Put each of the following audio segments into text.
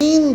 3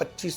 25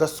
10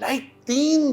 3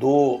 2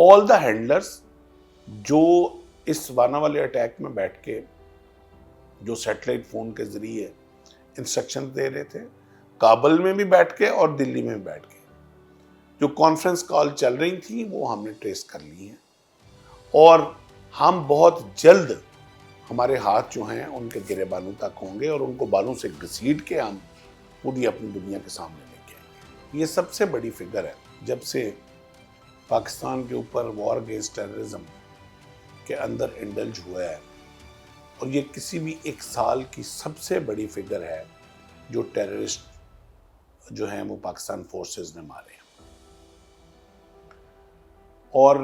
all the handlers جو اس وانا والے اٹیک میں بیٹھ کے جو سیٹلائٹ فون کے ذریعے انسٹرکشن دے رہے تھے، کابل میں بھی بیٹھ کے اور دلی میں بھی بیٹھ کے جو کانفرنس کال چل رہی تھی وہ ہم نے ٹریس کر لی ہیں، اور ہم بہت جلد ہمارے ہاتھ جو ہیں ان کے گرے بانوں تک ہوں گے اور ان کو بالوں سے گھسیٹ کے ہم پوری اپنی دنیا کے سامنے لے کے آئیں گے۔ یہ سب سے بڑی فگر ہے جب سے پاکستان کے اوپر وار اگینسٹ ٹیررزم کے اندر انڈلج ہوا ہے، اور یہ کسی بھی ایک سال کی سب سے بڑی فگر ہے جو ٹیررسٹ جو ہیں وہ پاکستان فورسز نے مارے ہیں۔ اور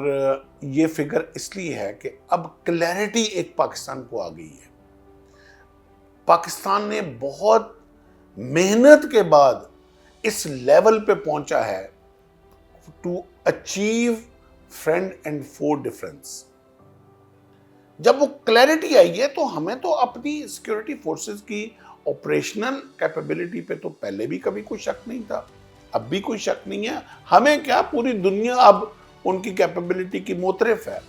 یہ فگر اس لیے ہے کہ اب کلیئرٹی ایک پاکستان کو آ گئی ہے۔ پاکستان نے بہت محنت کے بعد اس لیول پہ پہنچا ہے ٹو اچیو فرینڈ اینڈ فو ڈیفرنس۔ جب وہ کلیئرٹی آئی ہے تو ہمیں تو اپنی سیکیورٹی فورسز کی آپریشنل کیپیبلٹی پہ تو پہلے بھی کبھی کوئی شک نہیں تھا، اب بھی کوئی شک نہیں ہے۔ ہمیں کیا، پوری دنیا اب ان کی کیپیبلٹی کی معترف ہے۔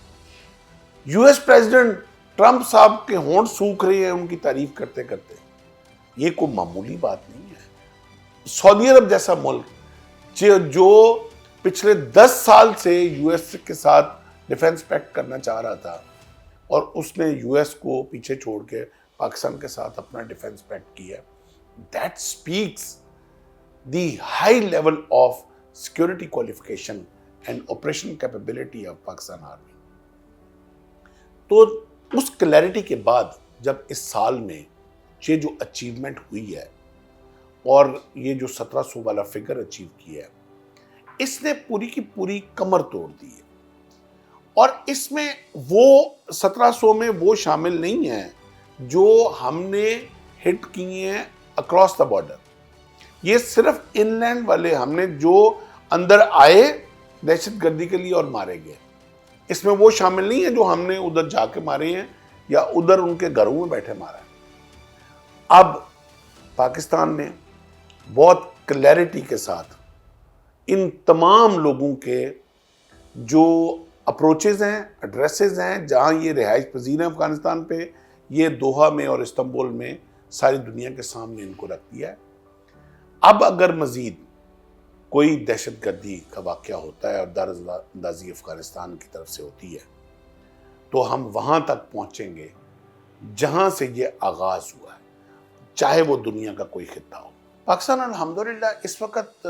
یو ایس پریزیڈنٹ ٹرمپ صاحب کے ہونٹ سوکھ رہے ہیں ان کی تعریف کرتے کرتے، یہ کوئی معمولی بات نہیں ہے۔ سعودی عرب جیسا ملک جو پچھلے 10 سال سے یو ایس کے ساتھ ڈیفنس پیکٹ کرنا چاہ رہا تھا، اور اس نے یو ایس کو پیچھے چھوڑ کے پاکستان کے ساتھ اپنا ڈیفنس پیکٹ کیا، that speaks the high level of security qualification and operation capability of Pakistan army. تو اس کلیئرٹی کے بعد جب اس سال میں یہ جو اچیومنٹ ہوئی ہے اور یہ جو 1700 والا فگر اچیو کیا ہے، اس نے پوری کی پوری کمر توڑ دی ہے۔ اور اس میں وہ 1700 میں وہ شامل نہیں ہیں جو ہم نے ہٹ کیے ہیں اکراس دا بارڈر۔ یہ صرف ان لینڈ والے ہم نے جو اندر آئے دہشت گردی کے لیے اور مارے گئے، اس میں وہ شامل نہیں ہے جو ہم نے ادھر جا کے مارے ہیں یا ادھر ان کے گھروں میں بیٹھے مارا ہے۔ اب پاکستان نے بہت کلیئرٹی کے ساتھ ان تمام لوگوں کے جو اپروچز ہیں، ایڈریسز ہیں، جہاں یہ رہائش پذیر ہیں افغانستان پہ، یہ دوحہ میں اور استنبول میں ساری دنیا کے سامنے ان کو رکھ دیا ہے۔ اب اگر مزید کوئی دہشت گردی کا واقعہ ہوتا ہے اور دار اندازی افغانستان کی طرف سے ہوتی ہے تو ہم وہاں تک پہنچیں گے جہاں سے یہ آغاز ہوا ہے، چاہے وہ دنیا کا کوئی خطہ ہو۔ پاکستان الحمدللہ اس وقت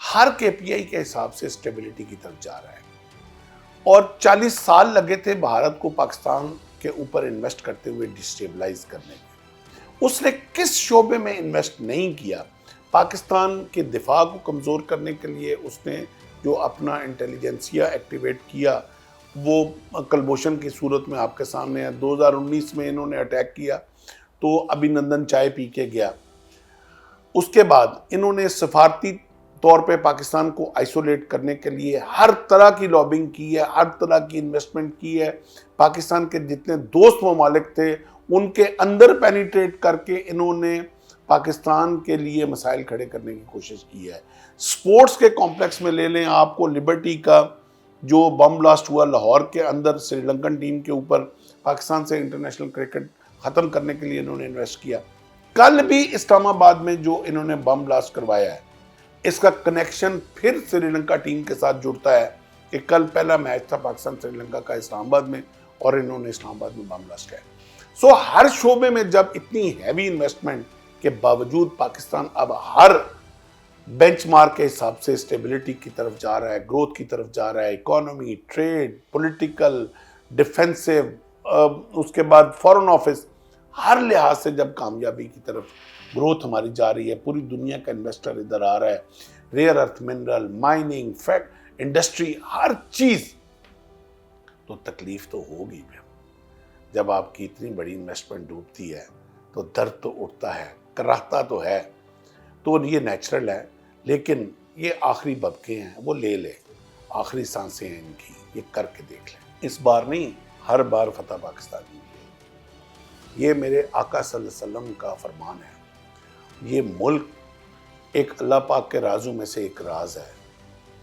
ہر کے پی آئی کے حساب سے اسٹیبلٹی کی طرف جا رہا ہے، اور 40 سال لگے تھے بھارت کو پاکستان کے اوپر انویسٹ کرتے ہوئے ڈسٹیبلائز کرنے میں۔ اس نے کس شعبے میں انویسٹ نہیں کیا؟ پاکستان کے دفاع کو کمزور کرنے کے لیے اس نے جو اپنا انٹیلیجنسیا ایکٹیویٹ کیا وہ کلبوشن کی صورت میں آپ کے سامنے ہے۔ 2019 میں انہوں نے اٹیک کیا تو ابھی نندن چائے پی کے گیا۔ اس کے بعد انہوں نے سفارتی طور پہ پاکستان کو آئسولیٹ کرنے کے لیے ہر طرح کی لابنگ کی ہے، ہر طرح کی انویسٹمنٹ کی ہے۔ پاکستان کے جتنے دوست ممالک تھے ان کے اندر پینیٹریٹ کر کے انہوں نے پاکستان کے لیے مسائل کھڑے کرنے کی کوشش کی ہے۔ سپورٹس کے کمپلیکس میں لے لیں آپ کو، لبرٹی کا جو بم بلاسٹ ہوا لاہور کے اندر سری لنکن ٹیم کے اوپر، پاکستان سے انٹرنیشنل کرکٹ ختم کرنے کے لیے انہوں نے انویسٹ کیا۔ کل بھی اسلام آباد میں جو انہوں نے بم بلاسٹ کروایا ہے، اس کا کنیکشن پھر سری لنکا ٹیم کے ساتھ جڑتا ہے کہ کل پہلا میچ تھا پاکستان سری لنکا کا اسلام آباد میں، اور انہوں نے اسلام آباد میں بم بلاسٹ کیا۔ سو ہر شعبے میں جب اتنی ہیوی انویسٹمنٹ کے باوجود پاکستان اب ہر بینچ مارک کے حساب سے اسٹیبلٹی کی طرف جا رہا ہے، گروتھ کی طرف جا رہا ہے، اکانومی، ٹریڈ، پولیٹیکل، ڈیفینسو، اس کے بعد فورن آفس، ہر لحاظ سے جب کامیابی کی طرف گروتھ ہماری جا رہی ہے، پوری دنیا کا انویسٹر ادھر آ رہا ہے، ریئر ارتھ منرل، مائننگ، انڈسٹری، ہر چیز، تو تکلیف تو ہوگی بھی۔ جب آپ کی اتنی بڑی انویسٹمنٹ ڈوبتی ہے تو درد تو اٹھتا ہے، کراہتا تو ہے، تو یہ نیچرل ہے، لیکن یہ آخری ببکے ہیں، وہ لے لے، آخری سانسیں ہیں ان کی، یہ کر کے دیکھ لیں۔ اس بار نہیں، ہر بار فتح پاکستان کی ہے۔ یہ میرے آقا صلی اللہ علیہ وسلم کا فرمان ہے۔ یہ ملک ایک اللہ پاک کے رازوں میں سے ایک راز ہے،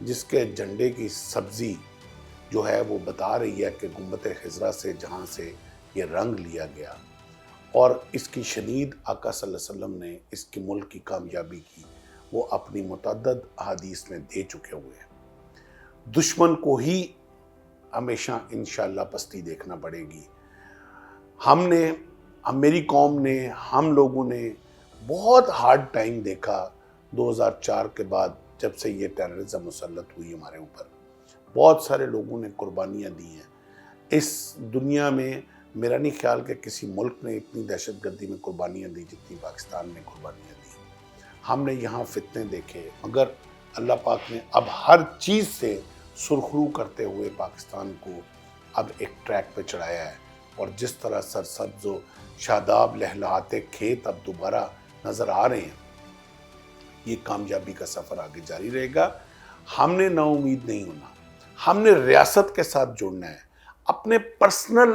جس کے جھنڈے کی سبزی جو ہے وہ بتا رہی ہے کہ گنبد خضرا سے جہاں سے یہ رنگ لیا گیا، اور اس کی شنید آقا صلی اللہ علیہ وسلم نے اس کی ملک کی کامیابی کی وہ اپنی متعدد احادیث میں دے چکے ہوئے ہیں۔ دشمن کو ہی ہمیشہ انشاءاللہ پستی دیکھنا پڑے گی۔ میری قوم نے، ہم لوگوں نے بہت ہارڈ ٹائم دیکھا 2004 کے بعد، جب سے یہ ٹیررزم مسلط ہوئی ہمارے اوپر۔ بہت سارے لوگوں نے قربانیاں دی ہیں۔ اس دنیا میں میرا نہیں خیال کہ کسی ملک نے اتنی دہشت گردی میں قربانیاں دی جتنی پاکستان نے قربانیاں دی۔ ہم نے یہاں فتنے دیکھے، مگر اللہ پاک نے اب ہر چیز سے سرخرو کرتے ہوئے پاکستان کو اب ایک ٹریک پہ چڑھایا ہے، اور جس طرح سرسبز و شاداب لہلہاتے کھیت اب دوبارہ نظر آ رہے ہیں، یہ کامیابی کا سفر آگے جاری رہے گا۔ ہم نے نا امید نہیں ہونا، ہم نے ریاست کے ساتھ جڑنا ہے، اپنے پرسنل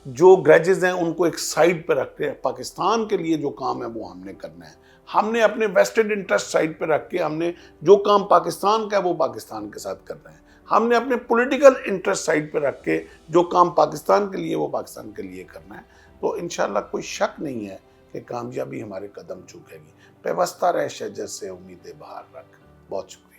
جو گریجز ہیں ان کو ایک سائڈ پہ رکھ کے پاکستان کے لیے جو کام ہے وہ ہم نے کرنا ہے۔ ہم نے اپنے ویسٹڈ انٹرسٹ سائڈ پہ رکھ کے ہم نے جو کام پاکستان کا ہے وہ پاکستان کے ساتھ کرنا ہے۔ ہم نے اپنے پولیٹیکل انٹرسٹ سائڈ پہ رکھ کے جو کام پاکستان کے لیے وہ پاکستان کے لیے کرنا ہے۔ تو انشاءاللہ کوئی شک نہیں ہے کہ کامیابی ہمارے قدم چوکے گی۔ پیوستہ رہ شجر سے امید بہار رکھ۔ بہت شکریہ۔